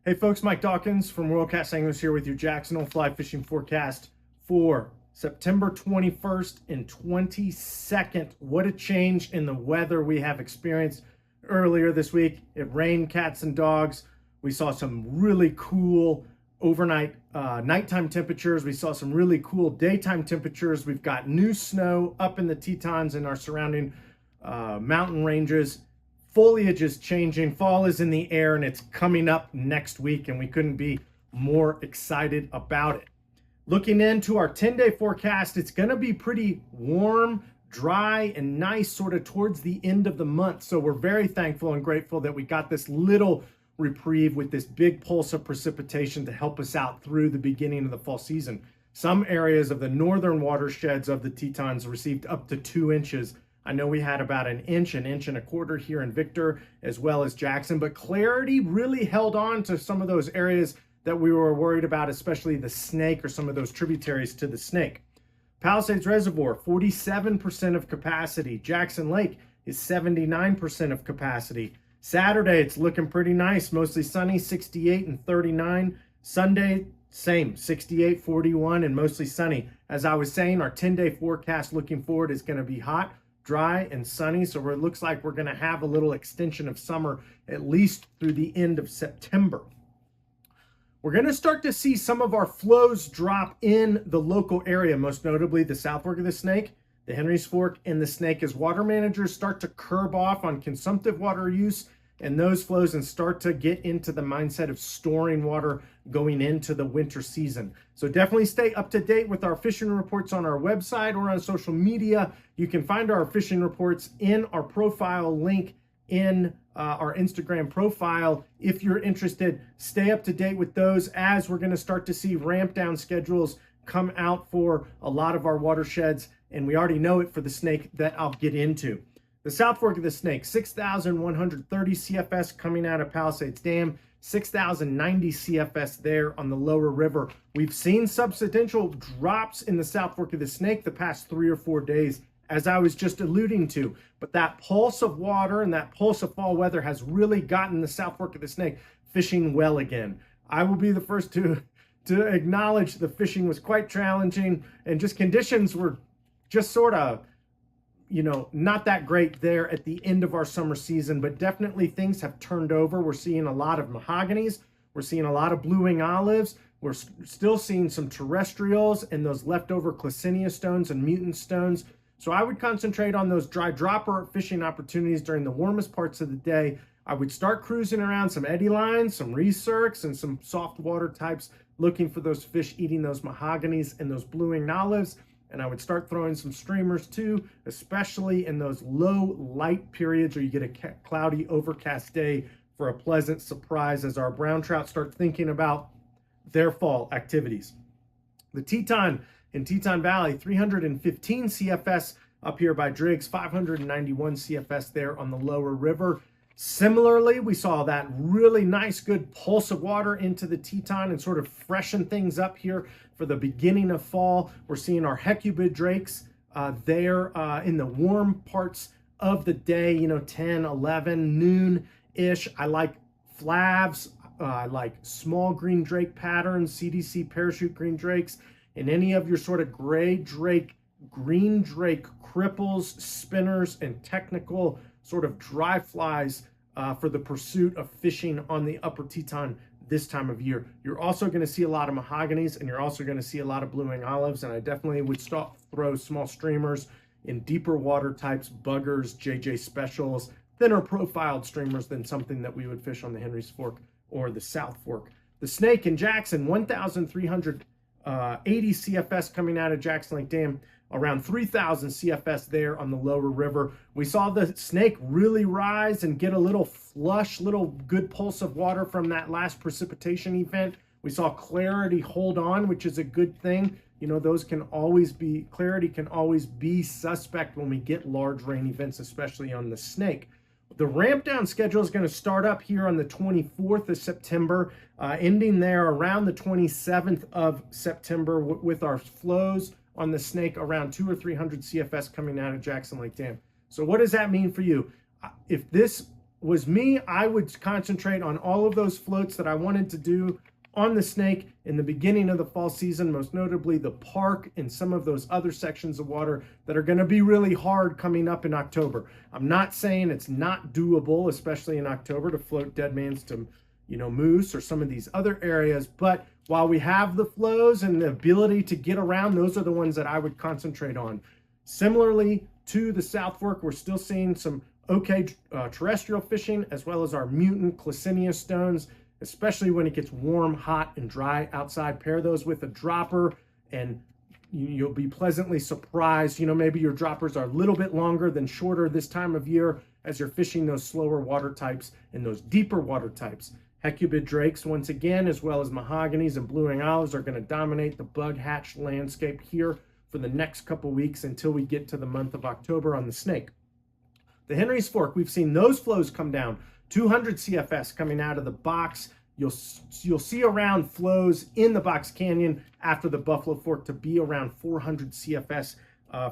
Hey folks, Mike Dawkins from Worldcast Anglers here with your Jacksonville fly fishing forecast for September 21st and 22nd. What a change in the weather we have experienced earlier this week. It rained cats and dogs. We saw some really cool overnight nighttime temperatures. We saw some really cool daytime temperatures. We've got new snow up in the Tetons and our surrounding mountain ranges. Foliage is changing, fall is in the air, and it's coming up next week, and we couldn't be more excited about it. Looking into our 10-day forecast, it's going to be pretty warm, dry, and nice sort of towards the end of the month. So we're very thankful and grateful that we got this little reprieve with this big pulse of precipitation to help us out through the beginning of the fall season. Some areas of the northern watersheds of the Tetons received up to 2 inches. I know we had about an inch and a quarter here in Victor as well as Jackson, but clarity really held on to some of those areas that we were worried about, especially the Snake or some of those tributaries to the Snake. Palisades Reservoir, 47% of capacity. Jackson Lake is 79% of capacity. Saturday, it's looking pretty nice, mostly sunny, 68 and 39. Sunday, same, 68, 41, and mostly sunny. As I was saying, our 10-day forecast looking forward is going to be hot, dry, and sunny, so it looks like we're going to have a little extension of summer at least through the end of September. We're going to start to see some of our flows drop in the local area, most notably the South Fork of the Snake, the Henry's Fork, and the Snake, as water managers start to curb off on consumptive water use and those flows and start to get into the mindset of storing water going into the winter season. So definitely stay up to date with our fishing reports on our website or on social media. You can find our fishing reports in our profile link in our Instagram profile. If you're interested, stay up to date with those as we're going to start to see ramp down schedules come out for a lot of our watersheds, and we already know it for the Snake that I'll get into. The South Fork of the Snake, 6,130 CFS coming out of Palisades Dam, 6,090 CFS there on the lower river. We've seen substantial drops in the South Fork of the Snake the past 3 or 4 days, as I was just alluding to. But that pulse of water and that pulse of fall weather has really gotten the South Fork of the Snake fishing well again. I will be the first to acknowledge the fishing was quite challenging, and just conditions were just sort of, not that great there at the end of our summer season, but definitely things have turned over. We're seeing a lot of mahoganies. We're seeing a lot of blue-wing olives. We're still seeing some terrestrials and those leftover Classinia stones and mutant stones. So I would concentrate on those dry dropper fishing opportunities during the warmest parts of the day. I would start cruising around some eddy lines, some recircs, and some soft water types, looking for those fish eating those mahoganies and those blue-wing olives. And I would start throwing some streamers too, especially in those low light periods where you get a cloudy, overcast day for a pleasant surprise as our brown trout start thinking about their fall activities. The Teton in Teton Valley, 315 CFS up here by Driggs, 591 CFS there on the lower river. Similarly, we saw that really nice, good pulse of water into the Teton and sort of freshen things up here for the beginning of fall. We're seeing our Hecubid drakes there in the warm parts of the day, 10, 11, noon-ish. I like flavs. I like small green drake patterns, CDC parachute green drakes, and any of your sort of gray drake, green drake cripples, spinners, and technical sort of dry flies for the pursuit of fishing on the upper Teton this time of year. You're also going to see a lot of mahoganies, and you're also going to see a lot of blue-wing olives, and I definitely would throw small streamers in deeper water types, buggers, JJ specials, thinner profiled streamers than something that we would fish on the Henry's Fork or the South Fork. The Snake in Jackson, 1,380 CFS coming out of Jackson Lake Dam, around 3,000 CFS there on the lower river. We saw the Snake really rise and get a little flush, little good pulse of water from that last precipitation event. We saw clarity hold on, which is a good thing. Those can always be, clarity can always be suspect when we get large rain events, especially on the Snake. The ramp down schedule is going to start up here on the 24th of September, ending there around the 27th of September with our flows on the Snake around 200 or 300 CFS coming out of Jackson Lake Dam. So what does that mean for you? If this was me, I would concentrate on all of those floats that I wanted to do on the Snake in the beginning of the fall season, most notably the park and some of those other sections of water that are going to be really hard coming up in October. I'm not saying it's not doable, especially in October, to float dead man's to, moose or some of these other areas. But while we have the flows and the ability to get around, those are the ones that I would concentrate on. Similarly to the South Fork, we're still seeing some okay terrestrial fishing, as well as our mutant Classinia stones, especially when it gets warm, hot, and dry outside. Pair those with a dropper and you'll be pleasantly surprised. Maybe your droppers are a little bit longer than shorter this time of year as you're fishing those slower water types and those deeper water types. Hecubid drakes, once again, as well as mahoganies and blue-wing olives, are going to dominate the bug hatch landscape here for the next couple weeks until we get to the month of October on the Snake. The Henry's Fork, we've seen those flows come down. 200 CFS coming out of the box. You'll see around flows in the Box Canyon after the Buffalo Fork to be around 400 CFS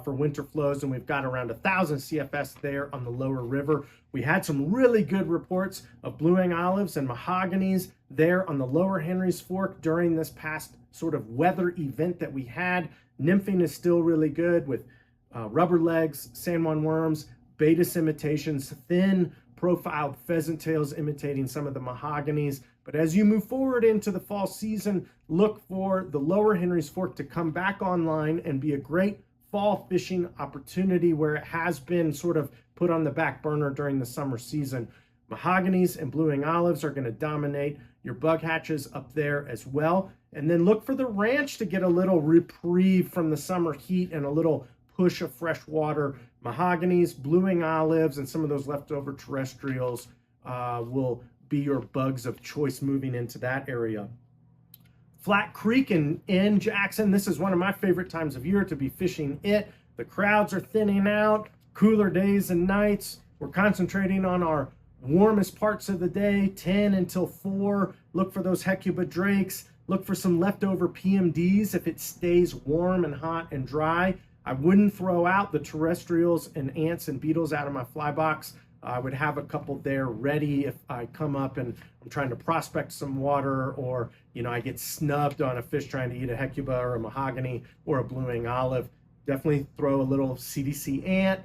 for winter flows, and we've got around 1,000 CFS there on the lower river. We had some really good reports of blue-wing olives and mahoganies there on the lower Henry's Fork during this past sort of weather event that we had. Nymphing is still really good with rubber legs, San Juan worms, Baetis imitations, thin profiled pheasant tails imitating some of the mahoganies. But as you move forward into the fall season, look for the lower Henry's Fork to come back online and be a great fall fishing opportunity where it has been sort of put on the back burner during the summer season. Mahoganies and blue-wing olives are going to dominate your bug hatches up there as well. And then look for the ranch to get a little reprieve from the summer heat and a little push of fresh water. Mahoganies, blue-wing olives, and some of those leftover terrestrials will be your bugs of choice moving into that area. Flat Creek in Jackson, this is one of my favorite times of year to be fishing it. The crowds are thinning out, cooler days and nights. We're concentrating on our warmest parts of the day, 10 until 4. Look for those Hecuba drakes. Look for some leftover PMDs if it stays warm and hot and dry. I wouldn't throw out the terrestrials and ants and beetles out of my fly box. I would have a couple there ready if I come up and I'm trying to prospect some water, or I get snubbed on a fish trying to eat a Hecuba or a mahogany or a blue-wing olive. Definitely throw a little CDC ant,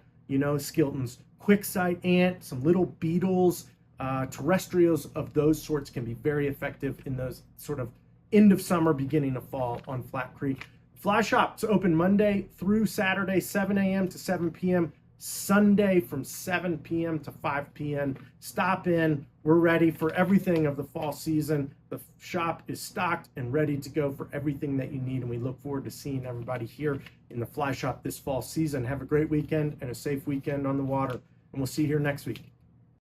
Skilton's quick sight ant, some little beetles. Terrestrials of those sorts can be very effective in those sort of end of summer, beginning of fall on Flat Creek. Fly shop's open Monday through Saturday, 7 a.m. to 7 p.m. Sunday from 7 p.m. to 5 p.m. Stop in. We're ready for everything of the fall season. The shop is stocked and ready to go for everything that you need, and we look forward to seeing everybody here in the fly shop this fall season. Have a great weekend and a safe weekend on the water, and we'll see you here next week.